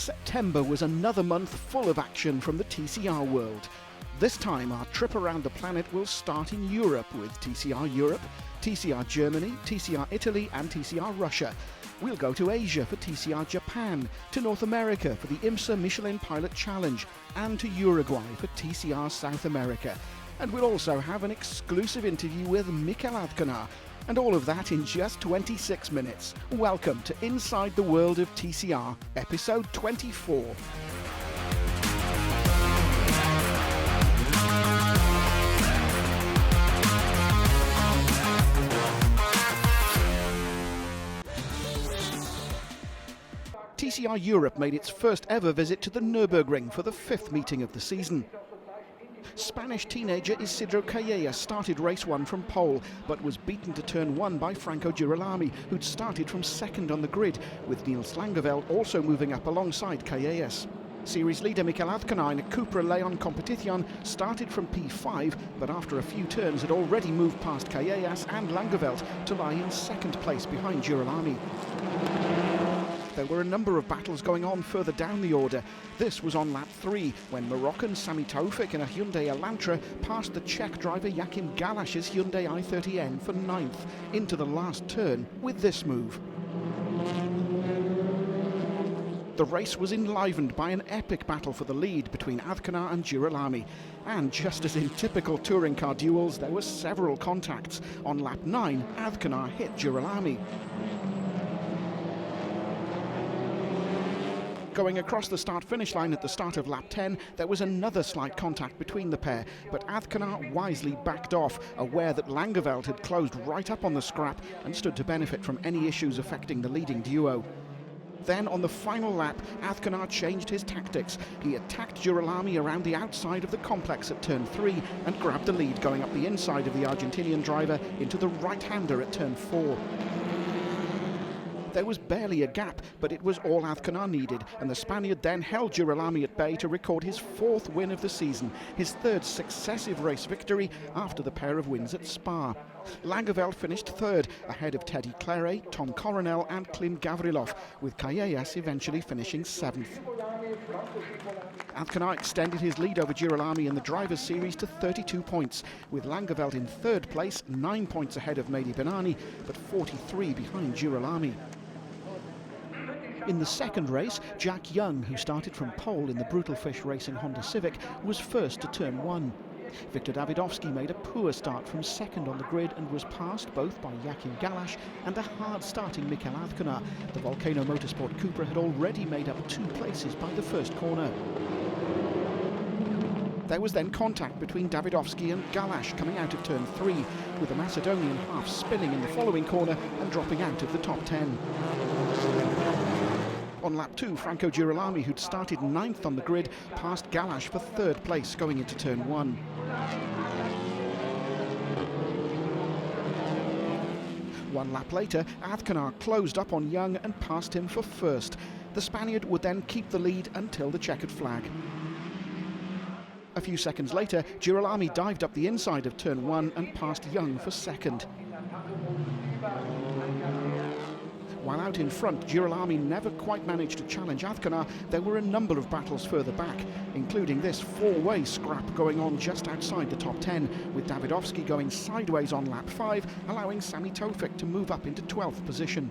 September was another month full of action from the TCR world. This time our trip around the planet will start in Europe with TCR Europe, TCR Germany, TCR Italy and TCR Russia. We'll go to Asia for TCR Japan, to North America for the IMSA Michelin Pilot Challenge and to Uruguay for TCR South America. And we'll also have an exclusive interview with Mikel Azcona. And all of that in just 26 minutes. Welcome to Inside the World of TCR, episode 24. TCR Europe made its first ever visit to the Nürburgring for the 5th meeting of the season. Spanish teenager Isidro Calleja started race 1 from pole, but was beaten to turn 1 by Franco Girolami, who'd started from 2nd on the grid, with Niels Langeveld also moving up alongside Callejas. Series leader Mikel Azcona in a Cupra Leon Competition started from P5, but after a few turns had already moved past Callejas and Langeveld to lie in 2nd place behind Girolami. There were a number of battles going on further down the order. This was on lap 3, when Moroccan Sami Taoufik in a Hyundai Elantra passed the Czech driver Jakub Galash's Hyundai i30N for 9th into the last turn with this move. The race was enlivened by an epic battle for the lead between Azcona and Girolami. And just as in typical touring car duels, there were several contacts. On lap 9, Azcona hit Girolami. Going across the start-finish line at the start of lap 10, there was another slight contact between the pair, but Azcona wisely backed off, aware that Langeveld had closed right up on the scrap and stood to benefit from any issues affecting the leading duo. Then on the final lap, Azcona changed his tactics. He attacked Girolami around the outside of the complex at turn 3 and grabbed the lead going up the inside of the Argentinian driver into the right-hander at turn 4. There was barely a gap, but it was all Azcona needed, and the Spaniard then held Girolami at bay to record his 4th win of the season, his 3rd successive race victory after the pair of wins at Spa. Langeveld finished 3rd, ahead of Teddy Claret, Tom Coronel and Klim Gavrilov, with Callejas eventually finishing 7th. Azcona extended his lead over Girolami in the Drivers' Series to 32 points, with Langeveld in 3rd place, 9 points ahead of Mehdi Benani, but 43 behind Girolami. In the second race, Jack Young, who started from pole in the Brutal Fish Racing Honda Civic, was first to turn 1. Victor Davidovski made a poor start from 2nd on the grid and was passed both by Jakub Galash and a hard-starting Mikel Azcona. The Volcano Motorsport Cupra had already made up 2 places by the first corner. There was then contact between Davidovski and Galash coming out of turn 3, with the Macedonian half spinning in the following corner and dropping out of the top 10. On lap 2, Franco Girolami, who'd started 9th on the grid, passed Galash for 3rd place going into turn 1. One lap later, Azcona closed up on Young and passed him for 1st. The Spaniard would then keep the lead until the checkered flag. A few seconds later, Girolami dived up the inside of turn 1 and passed Young for 2nd. While out in front, Girolami never quite managed to challenge Azcona. There were a number of battles further back, including this 4-way scrap going on just outside the top 10, with Davidovski going sideways on lap 5, allowing Sami Taoufik to move up into 12th position.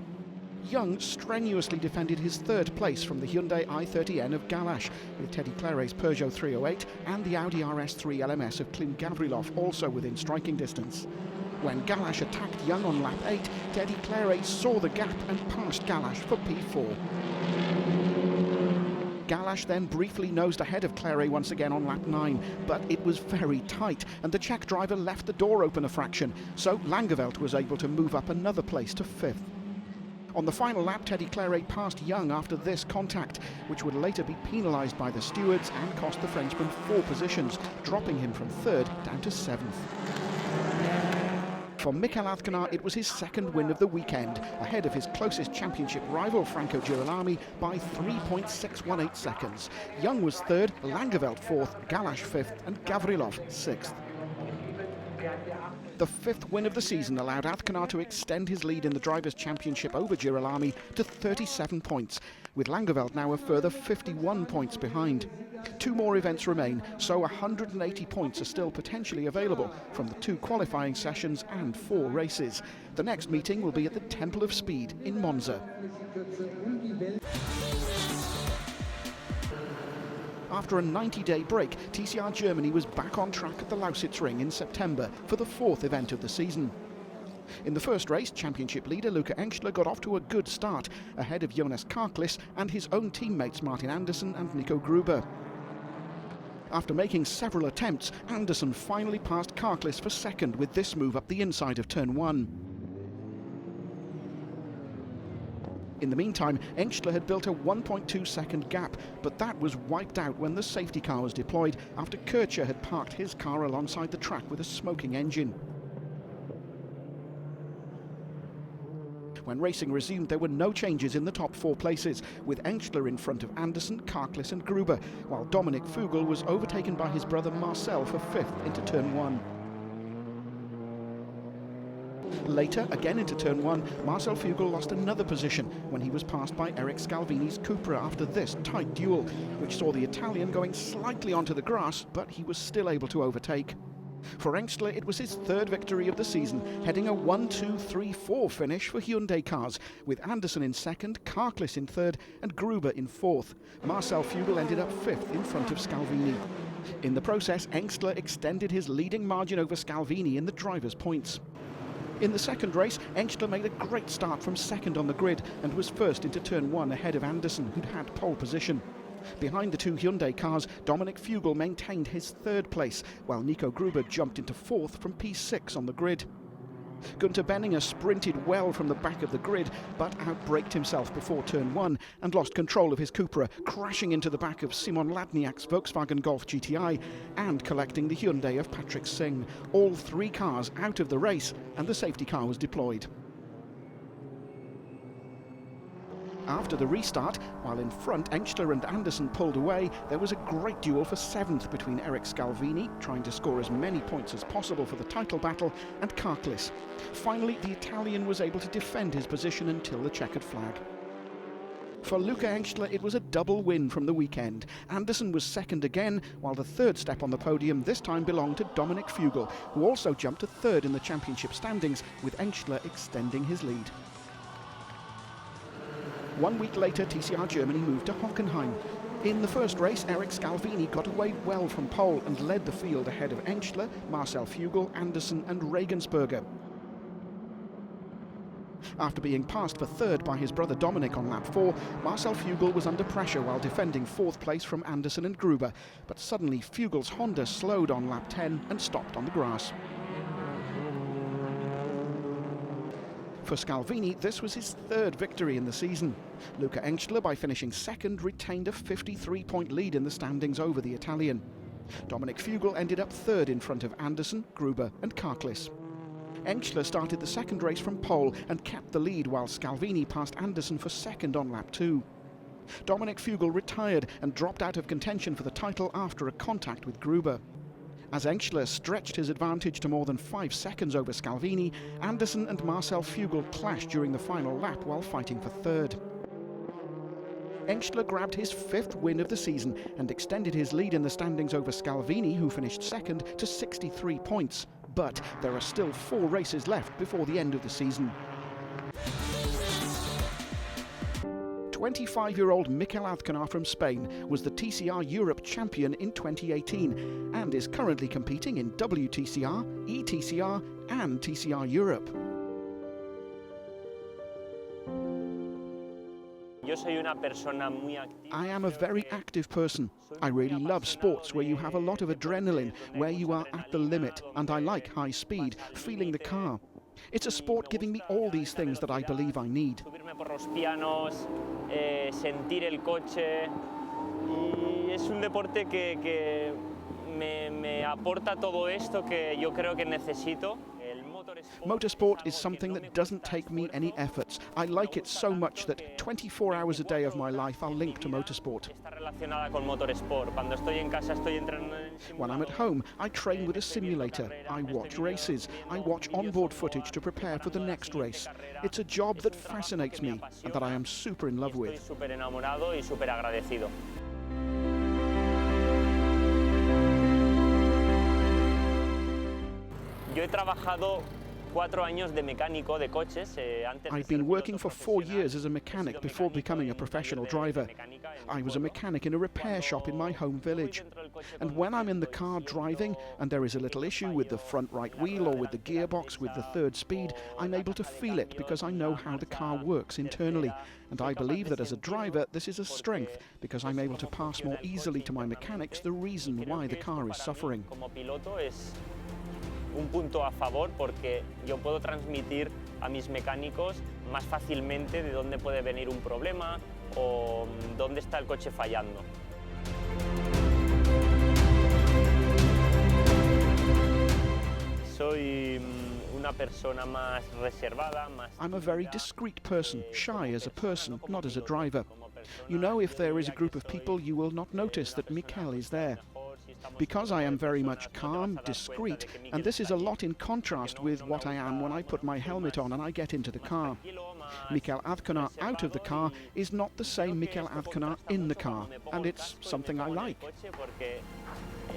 Young strenuously defended his 3rd place from the Hyundai i30N of Galash, with Teddy Claret's Peugeot 308 and the Audi RS3 LMS of Klim Gavrilov also within striking distance. When Galash attacked Young on lap 8, Teddy Claret saw the gap and passed Galash for P4. Galash then briefly nosed ahead of Claret once again on lap 9, but it was very tight and the Czech driver left the door open a fraction, so Langeveld was able to move up another place to 5th. On the final lap, Teddy Claret passed Young after this contact, which would later be penalised by the stewards and cost the Frenchman 4 positions, dropping him from 3rd down to 7th. For Mikel Azcona, it was his 2nd win of the weekend, ahead of his closest championship rival Franco Girolami by 3.618 seconds. Young was 3rd, Langeveld 4th, Galash 5th and Gavrilov 6th. The fifth win of the season allowed Azcnar to extend his lead in the Drivers' Championship over Girolami to 37 points, with Langeveld now a further 51 points behind. Two more events remain, so 180 points are still potentially available from the 2 qualifying sessions and 4 races. The next meeting will be at the Temple of Speed in Monza. After a 90-day break, TCR Germany was back on track at the Lausitz Ring in September for the 4th event of the season. In the first race, championship leader Luca Engstler got off to a good start, ahead of Jonas Karklis and his own teammates Martin Andersson and Nico Gruber. After making several attempts, Andersson finally passed Karklis for second with this move up the inside of turn 1. In the meantime, Engstler had built a 1.2-second gap, but that was wiped out when the safety car was deployed after Kircher had parked his car alongside the track with a smoking engine. When racing resumed, there were no changes in the top 4 places, with Engstler in front of Andersson, Karklis and Gruber, while Dominik Fugel was overtaken by his brother Marcel for 5th into turn 1. Later, again into turn 1, Marcel Fugel lost another position when he was passed by Eric Scalvini's Cupra after this tight duel, which saw the Italian going slightly onto the grass, but he was still able to overtake. For Engstler, it was his 3rd victory of the season, heading a 1-2-3-4 finish for Hyundai cars, with Andersson in 2nd, Karklis in 3rd and Gruber in 4th. Marcel Fugel ended up 5th in front of Scalvini. In the process, Engstler extended his leading margin over Scalvini in the drivers' points. In the second race, Engstler made a great start from 2nd on the grid and was 1st into turn 1 ahead of Andersson, who'd had pole position. Behind the 2 Hyundai cars, Dominik Fugel maintained his 3rd place, while Nico Gruber jumped into 4th from P6 on the grid. Gunther Benninger sprinted well from the back of the grid, but outbraked himself before turn 1 and lost control of his Cupra, crashing into the back of Simon Ladniak's Volkswagen Golf GTI and collecting the Hyundai of Patrick Singh. All 3 cars out of the race, and the safety car was deployed. After the restart, while in front Engstler and Andersson pulled away, there was a great duel for 7th between Eric Scalvini, trying to score as many points as possible for the title battle, and Karklis. Finally, the Italian was able to defend his position until the checkered flag. For Luca Engstler, it was a double win from the weekend. Andersson was 2nd again, while the 3rd step on the podium this time belonged to Dominik Fugel, who also jumped to 3rd in the championship standings, with Engstler extending his lead. 1 week later, TCR Germany moved to Hockenheim. In the first race, Eric Scalvini got away well from pole and led the field ahead of Engstler, Marcel Fugel, Andersson and Regensburger. After being passed for 3rd by his brother Dominik on lap 4, Marcel Fugel was under pressure while defending 4th place from Andersson and Gruber, but suddenly Fugel's Honda slowed on lap 10 and stopped on the grass. For Scalvini, this was his 3rd victory in the season. Luca Engstler, by finishing 2nd, retained a 53-point lead in the standings over the Italian. Dominik Fugel ended up 3rd in front of Andersson, Gruber and Karklis. Engstler started the 2nd race from pole and kept the lead, while Scalvini passed Andersson for 2nd on lap 2. Dominik Fugel retired and dropped out of contention for the title after a contact with Gruber. As Engstler stretched his advantage to more than 5 seconds over Scalvini, Andersson and Marcel Fugel clashed during the final lap while fighting for 3rd. Engstler grabbed his 5th win of the season and extended his lead in the standings over Scalvini, who finished 2nd, to 63 points. But there are still 4 races left before the end of the season. 25-year-old Mikel Azcnar from Spain was the TCR Europe champion in 2018 and is currently competing in WTCR, ETCR and TCR Europe. I am a very active person. I really love sports where you have a lot of adrenaline, where you are at the limit, and I like high speed, feeling the car. It's a sport giving me all these things that I believe I need. Sentir el coche, y es un deporte que me aporta todo esto que yo creo que necesito. Motorsport is something that doesn't take me any efforts. I like it so much that 24 hours a day of my life I'll link to motorsport. Está relacionada con motorsport. Cuando estoy en casa estoy entrenando. When I'm at home, I train with a simulator, I watch races, I watch onboard footage to prepare for the next race. It's a job that fascinates me and that I am super in love with. Súper enamorado y súper agradecido. Yo he trabajado 4 años de mecánico de coches. I'd been working for 4 years as a mechanic before becoming a professional driver. I was a mechanic in a repair shop in my home village. And when I'm in the car driving and there is a little issue with the front right wheel or with the gearbox with the third speed, I'm able to feel it because I know how the car works internally. And I believe that as a driver this is a strength because I'm able to pass more easily to my mechanics the reason why the car is suffering. Un punto a favor porque yo puedo transmitir a mis mecánicos más fácilmente de dónde puede venir un problema o dónde está el coche fallando. Soy una persona más reservada, más... I'm a very discreet person, shy as a person, not as a driver. You know, if there is a group of people, you will not notice that Mikel is there. Because I am very much calm, discreet, and this is a lot in contrast with what I am when I put my helmet on and I get into the car. Mikel Azcona out of the car is not the same Mikel Azcona in the car, and it's something I like.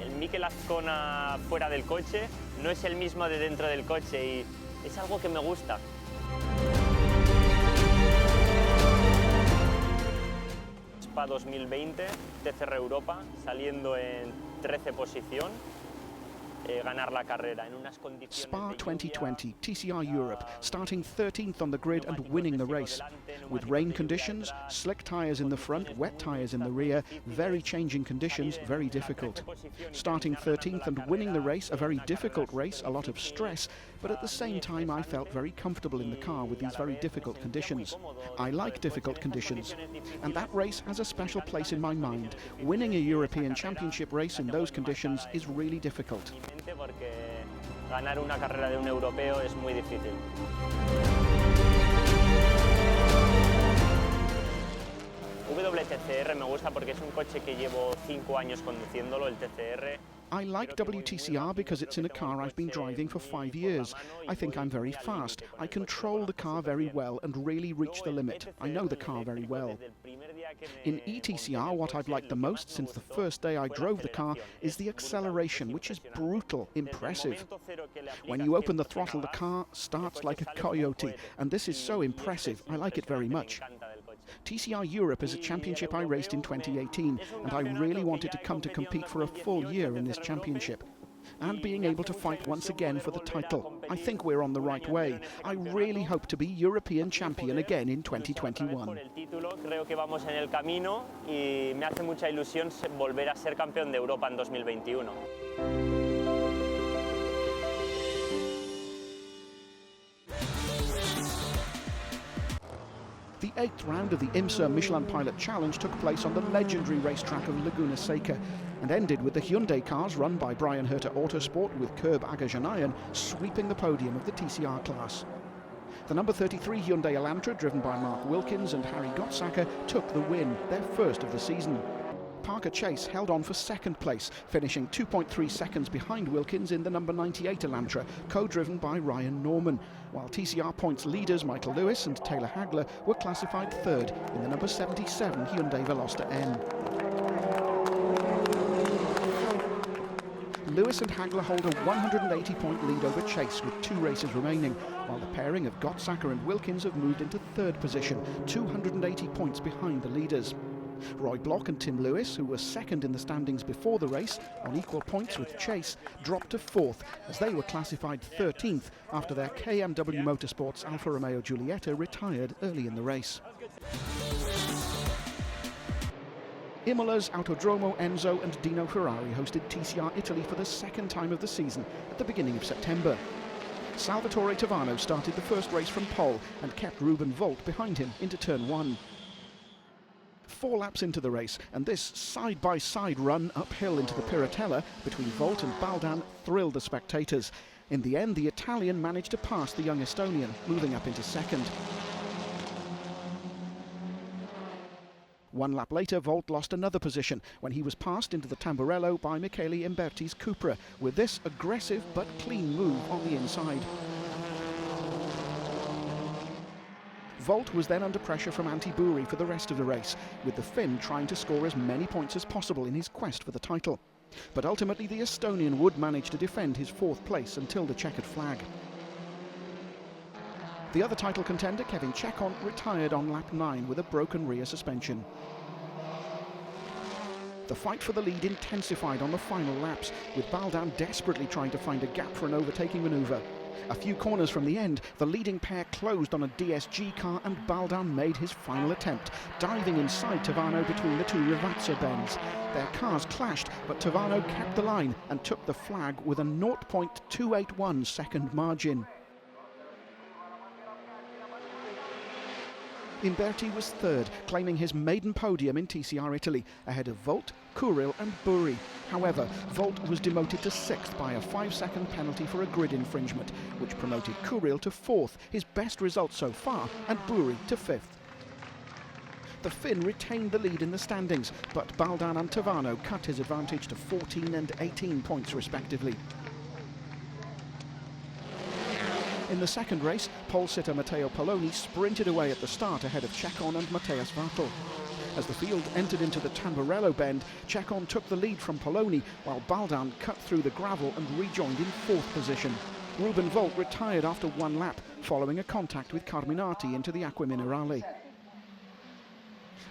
El Mikel Azcona fuera del coche no es el mismo de dentro del coche y es algo que me gusta. Spa 2020, TCR Europa, saliendo en 13 posición, ganar la carrera en unas condiciones. Spa 2020, TCR Europe, starting 13th on the grid and winning the race. With rain conditions, slick tyres in the front, wet tyres in the rear, very changing conditions, very difficult. Starting 13th and winning the race, a very difficult race, a lot of stress, but at the same time I felt very comfortable in the car with these very difficult conditions. I like difficult conditions, and that race has a special place in my mind. Winning a European Championship race in those conditions is really difficult. Porque ganar una carrera de un europeo es muy difícil. WTCR me gusta porque es un coche que llevo 5 años conduciéndolo, el TCR. I like WTCR because it's in a car I've been driving for 5 years. I think I'm very fast. I control the car very well and really reach the limit. I know the car very well. In ETCR, what I've liked the most since the first day I drove the car is the acceleration, which is brutal, impressive. When you open the throttle, the car starts like a coyote, and this is so impressive. I like it very much. TCR Europe is a championship I raced in 2018, and I really wanted to come to compete for a full year in this championship. And being able to fight once again for the title. I think we're on the right way. I really hope to be European champion again in 2021. Creo que vamos en el camino y me hace mucha ilusión volver a ser campeón de Europa en 2021. The 8th round of the IMSA Michelin Pilot Challenge took place on the legendary racetrack of Laguna Seca and ended with the Hyundai cars run by Brian Herter Autosport with Curb Agajanayan sweeping the podium of the TCR class. The number 33 Hyundai Elantra, driven by Mark Wilkins and Harry Gottsacker, took the win, their first of the season. Parker Chase held on for second place, finishing 2.3 seconds behind Wilkins in the number 98 Elantra, co-driven by Ryan Norman, while TCR points leaders Michael Lewis and Taylor Hagler were classified third in the number 77 Hyundai Veloster N. Lewis and Hagler hold a 180-point lead over Chase with 2 races remaining, while the pairing of Gottsacker and Wilkins have moved into third position, 280 points behind the leaders. Roy Block and Tim Lewis, who were second in the standings before the race, on equal points with Chase, dropped to fourth as they were classified 13th after their KMW Motorsports Alfa Romeo Giulietta retired early in the race. Imola's Autodromo Enzo and Dino Ferrari hosted TCR Italy for the second time of the season at the beginning of September. Salvatore Tavano started the first race from pole and kept Ruben Volt behind him into turn 1. 4 laps into the race, and this side-by-side run uphill into the Piratella between Volt and Baldan thrilled the spectators. In the end, the Italian managed to pass the young Estonian, moving up into second. 1 lap later, Volt lost another position when he was passed into the Tamburello by Michele Imberti's Cupra, with this aggressive but clean move on the inside. Volt was then under pressure from Antti Buri for the rest of the race, with the Finn trying to score as many points as possible in his quest for the title. But ultimately the Estonian would manage to defend his 4th place until the checkered flag. The other title contender, Kevin Chekon, retired on lap 9 with a broken rear suspension. The fight for the lead intensified on the final laps, with Baldan desperately trying to find a gap for an overtaking manoeuvre. A few corners from the end, the leading pair closed on a DSG car and Baldan made his final attempt, diving inside Tavano between the 2 Rivazza bends. Their cars clashed, but Tavano kept the line and took the flag with a 0.281 second margin. Imberti was 3rd, claiming his maiden podium in TCR Italy, ahead of Volt, Kuril and Buri. However, Volt was demoted to 6th by a 5-second penalty for a grid infringement, which promoted Kuril to 4th, his best result so far, and Buri to 5th. The Finn retained the lead in the standings, but Baldan and Tavano cut his advantage to 14 and 18 points respectively. In the second race, pole sitter Matteo Poloni sprinted away at the start ahead of Chekon and Matthias Vartel. As the field entered into the Tamburello bend, Chekon took the lead from Poloni, while Baldan cut through the gravel and rejoined in 4th position. Ruben Volt retired after 1 lap, following a contact with Carminati into the Acqua Minerale.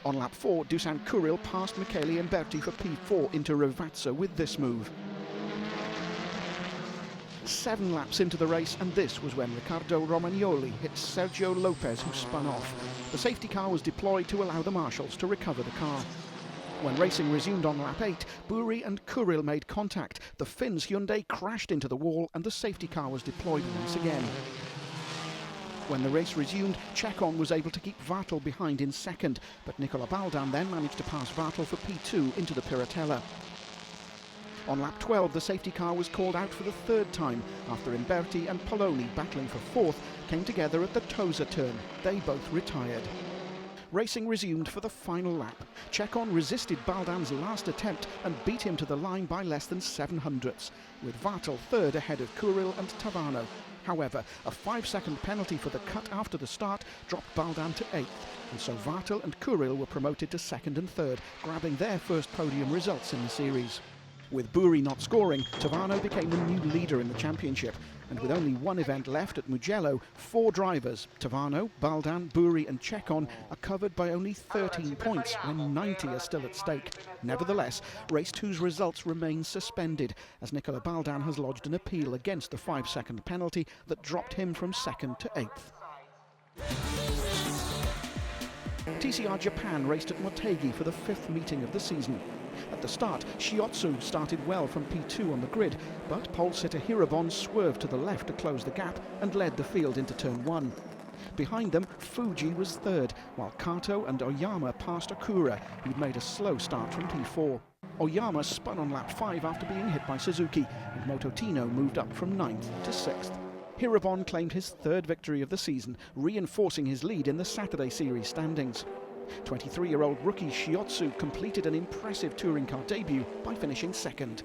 On lap 4, Dusan Kuril passed Michele Imberti for P4 into Rivazza with this move. 7 laps into the race, and this was when Riccardo Romagnoli hit Sergio Lopez, who spun off. The safety car was deployed to allow the marshals to recover the car. When racing resumed on lap 8, Buri and Kuril made contact. The Finns' Hyundai crashed into the wall and the safety car was deployed once again. When the race resumed, Chekon was able to keep Vartel behind in 2nd, but Nicola Baldan then managed to pass Vartel for P2 into the Piratella. On lap 12, the safety car was called out for the 3rd time after Imberti and Poloni, battling for 4th, came together at the Tosa turn. They both retired. Racing resumed for the final lap. Chekon resisted Baldan's last attempt and beat him to the line by less than 700ths, with Vartel 3rd ahead of Kuril and Tavano. However, a 5-second penalty for the cut after the start dropped Baldan to 8th, and so Vartel and Kuril were promoted to 2nd and 3rd, grabbing their first podium results in the series. With Buri not scoring, Tavano became the new leader in the championship, and with only 1 event left at Mugello, 4 drivers, Tavano, Baldan, Buri and Chekon, are covered by only 13 points when 90 are still at stake. Nevertheless, Race 2's results remain suspended, as Nicola Baldan has lodged an appeal against the 5-second penalty that dropped him from 2nd to 8th. TCR Japan raced at Motegi for the 5th meeting of the season. At the start, Shiotsu started well from P2 on the grid, but pole sitter Hirobon swerved to the left to close the gap and led the field into turn 1. Behind them, Fuji was 3rd, while Kato and Oyama passed Okura, who'd made a slow start from P4. Oyama spun on lap 5 after being hit by Suzuki, and Mototino moved up from 9th to 6th. Hirobon claimed his 3rd victory of the season, reinforcing his lead in the Saturday Series standings. 23-year-old rookie Shiotsu completed an impressive touring car debut by finishing 2nd.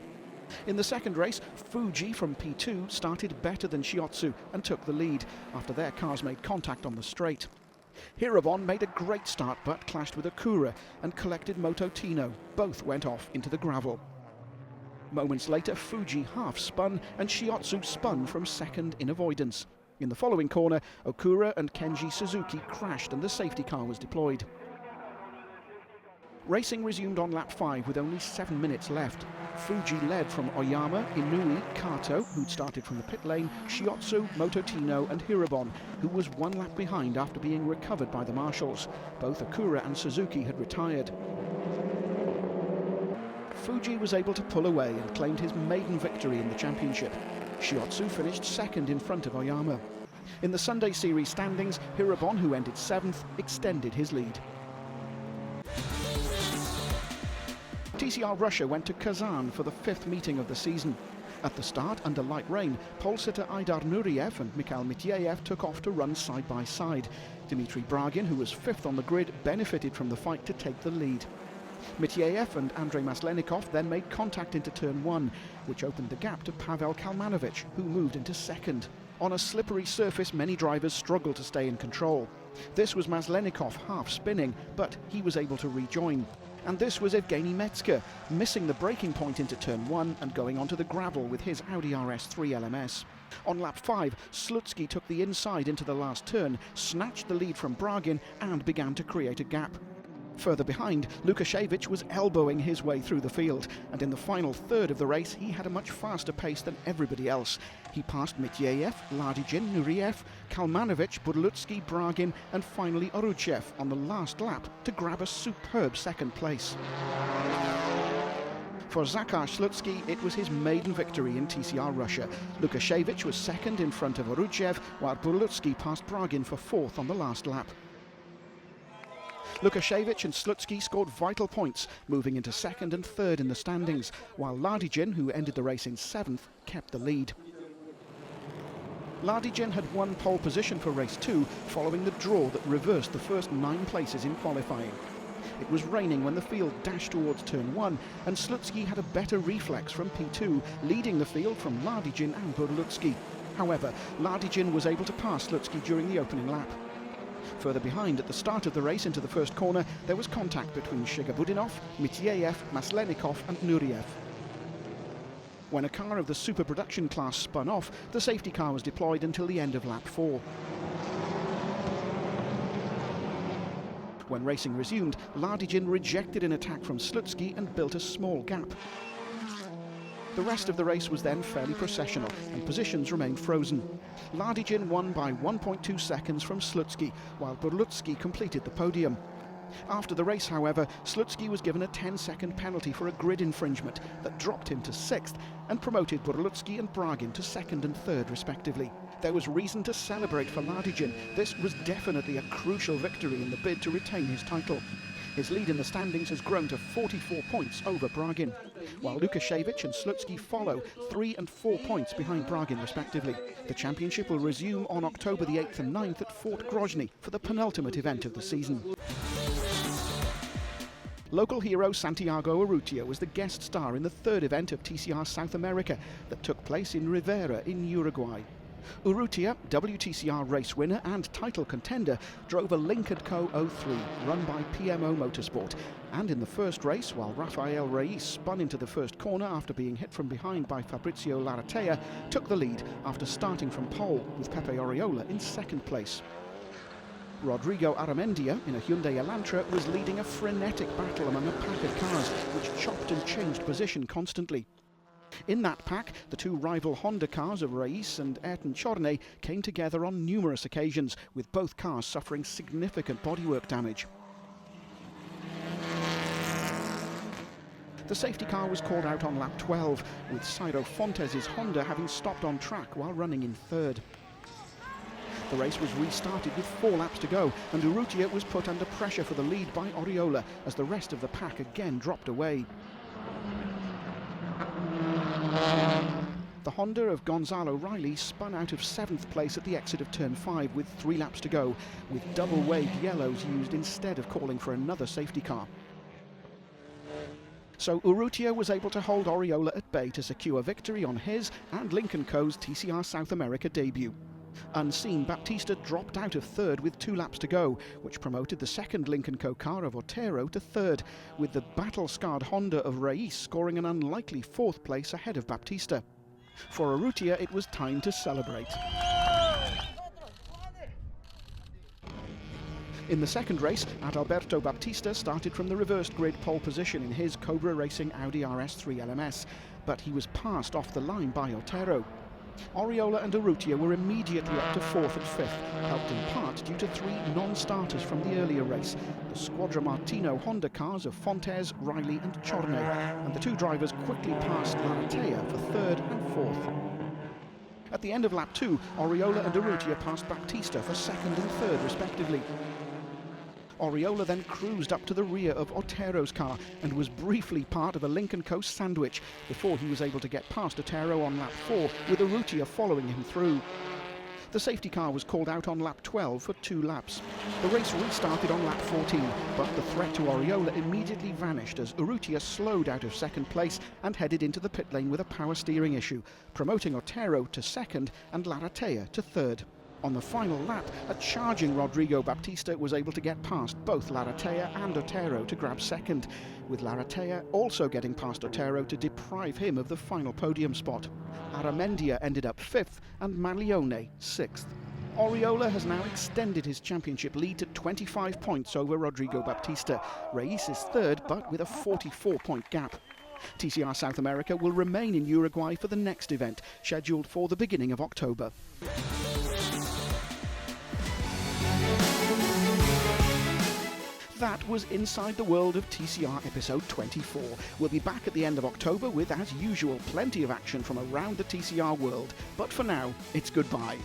In the second race, Fuji from P2 started better than Shiotsu and took the lead after their cars made contact on the straight. Hirobon made a great start but clashed with Okura and collected Mototino. Both went off into the gravel. Moments later, Fuji half-spun and Shiotsu spun from 2nd in avoidance. In the following corner, Okura and Kenji Suzuki crashed and the safety car was deployed. Racing resumed on lap 5 with only 7 minutes left. Fuji led from Oyama, Inui, Kato, who'd started from the pit lane, Shiotsu, Mototino and Hirobon, who was 1 lap behind after being recovered by the marshals. Both Okura and Suzuki had retired. Fuji was able to pull away and claimed his maiden victory in the championship. Shiotsu finished 2nd in front of Oyama. In the Sunday Series standings, Hirobon, who ended 7th, extended his lead. TCR Russia went to Kazan for the 5th meeting of the season. At the start, under light rain, pole sitter Aidar Nuriev and Mikhail Mityayev took off to run side by side. Dmitry Bragin, who was fifth on the grid, benefited from the fight to take the lead. Mityayev and Andrei Maslenikov then made contact into turn one, which opened the gap to Pavel Kalmanovic, who moved into second. On a slippery surface, many drivers struggled to stay in control. This was Maslenikov half spinning, but he was able to rejoin. And this was Evgeny Metska, missing the braking point into turn one and going onto the gravel with his Audi RS3 LMS. On lap 5, Slutsky took the inside into the last turn, snatched the lead from Bragin and began to create a gap. Further behind, Lukashevich was elbowing his way through the field, and in the final third of the race he had a much faster pace than everybody else. He passed Mityayev, Ladygin, Nuriev, Kalmanovic, Burlutsky, Bragin and finally Oruchev on the last lap to grab a superb second place. For Zakhar Slutsky, it was his maiden victory in TCR Russia. Lukashevich was second in front of Oruchev, while Burlutsky passed Bragin for fourth on the last lap. Lukashevich and Slutsky scored vital points, moving into second and third in the standings, while Ladygin, who ended the race in seventh, kept the lead. Ladygin had won pole position for race 2 following the draw that reversed the first 9 places in qualifying. It was raining when the field dashed towards turn 1, and Slutsky had a better reflex from P2, leading the field from Ladygin and Burlutsky. However, Ladygin was able to pass Slutsky during the opening lap. Further behind, at the start of the race into the first corner, there was contact between Shigabudinov, Mityayev, Maslenikov and Nuriev. When a car of the super production class spun off, the safety car was deployed until the end of lap 4. When racing resumed, Ladygin rejected an attack from Slutsky and built a small gap. The rest of the race was then fairly processional and positions remained frozen. Ladygin won by 1.2 seconds from Slutsky, while Burlutsky completed the podium. After the race, however, Slutsky was given a 10-second penalty for a grid infringement that dropped him to 6th and promoted Burlutsky and Bragin to 2nd and 3rd respectively. There was reason to celebrate for Ladygin. This was definitely a crucial victory in the bid to retain his title. His lead in the standings has grown to 44 points over Bragin, while Lukashevich and Slutsky follow 3 and 4 points behind Bragin respectively. The championship will resume on October the 8th and 9th at Fort Grozny for the penultimate event of the season. Local hero Santiago Urrutia was the guest star in the third event of TCR South America that took place in Rivera in Uruguay. Urrutia, WTCR race winner and title contender, drove a Link & Co. 03 run by PMO Motorsport, and in the first race, while Rafael Reyes spun into the first corner after being hit from behind by Fabrizio Laratea, took the lead after starting from pole with Pepe Oriola in second place. Rodrigo Aramendia in a Hyundai Elantra was leading a frenetic battle among a pack of cars which chopped and changed position constantly. In that pack, the two rival Honda cars of Reyes and Ayrton Chorney came together on numerous occasions, with both cars suffering significant bodywork damage. The safety car was called out on lap 12, with Ciro Fontes' Honda having stopped on track while running in third. The race was restarted with 4 laps to go, and Urrutia was put under pressure for the lead by Oriola as the rest of the pack again dropped away. The Honda of Gonzalo Riley spun out of 7th place at the exit of turn 5 with 3 laps to go, with double-waved yellows used instead of calling for another safety car. So Urrutia was able to hold Oriola at bay to secure victory on his and Link & Co.'s TCR South America debut. Unseen, Baptista dropped out of 3rd with 2 laps to go, which promoted the second Link & Co. car of Otero to 3rd, with the battle-scarred Honda of Reyes scoring an unlikely 4th place ahead of Baptista. For Urrutia, it was time to celebrate. In the second race, Adalberto Baptista started from the reversed grid pole position in his Cobra Racing Audi RS3 LMS, but he was passed off the line by Otero. Oriola and Urrutia were immediately up to 4th and 5th, helped in part due to 3 non-starters from the earlier race, the Squadra Martino Honda cars of Fontes, Riley and Chorney, and the 2 drivers quickly passed Laratea for 3rd and 4th. At the end of lap 2, Oriola and Urrutia passed Baptista for 2nd and 3rd respectively. Oriola then cruised up to the rear of Otero's car and was briefly part of a Lincoln Coast sandwich before he was able to get past Otero on lap 4, with Urrutia following him through. The safety car was called out on lap 12 for 2 laps. The race restarted on lap 14, but the threat to Oriola immediately vanished as Urrutia slowed out of second place and headed into the pit lane with a power steering issue, promoting Otero to second and Larratea to third. On the final lap, a charging Rodrigo Baptista was able to get past both Larratea and Otero to grab second, with Larratea also getting past Otero to deprive him of the final podium spot. Aramendia ended up 5th and Maglione 6th. Oriola has now extended his championship lead to 25 points over Rodrigo Baptista. Reis is third, but with a 44-point gap. TCR South America will remain in Uruguay for the next event, scheduled for the beginning of October. That was Inside the World of TCR episode 24. We'll be back at the end of October with, as usual, plenty of action from around the TCR world. But for now, it's goodbye.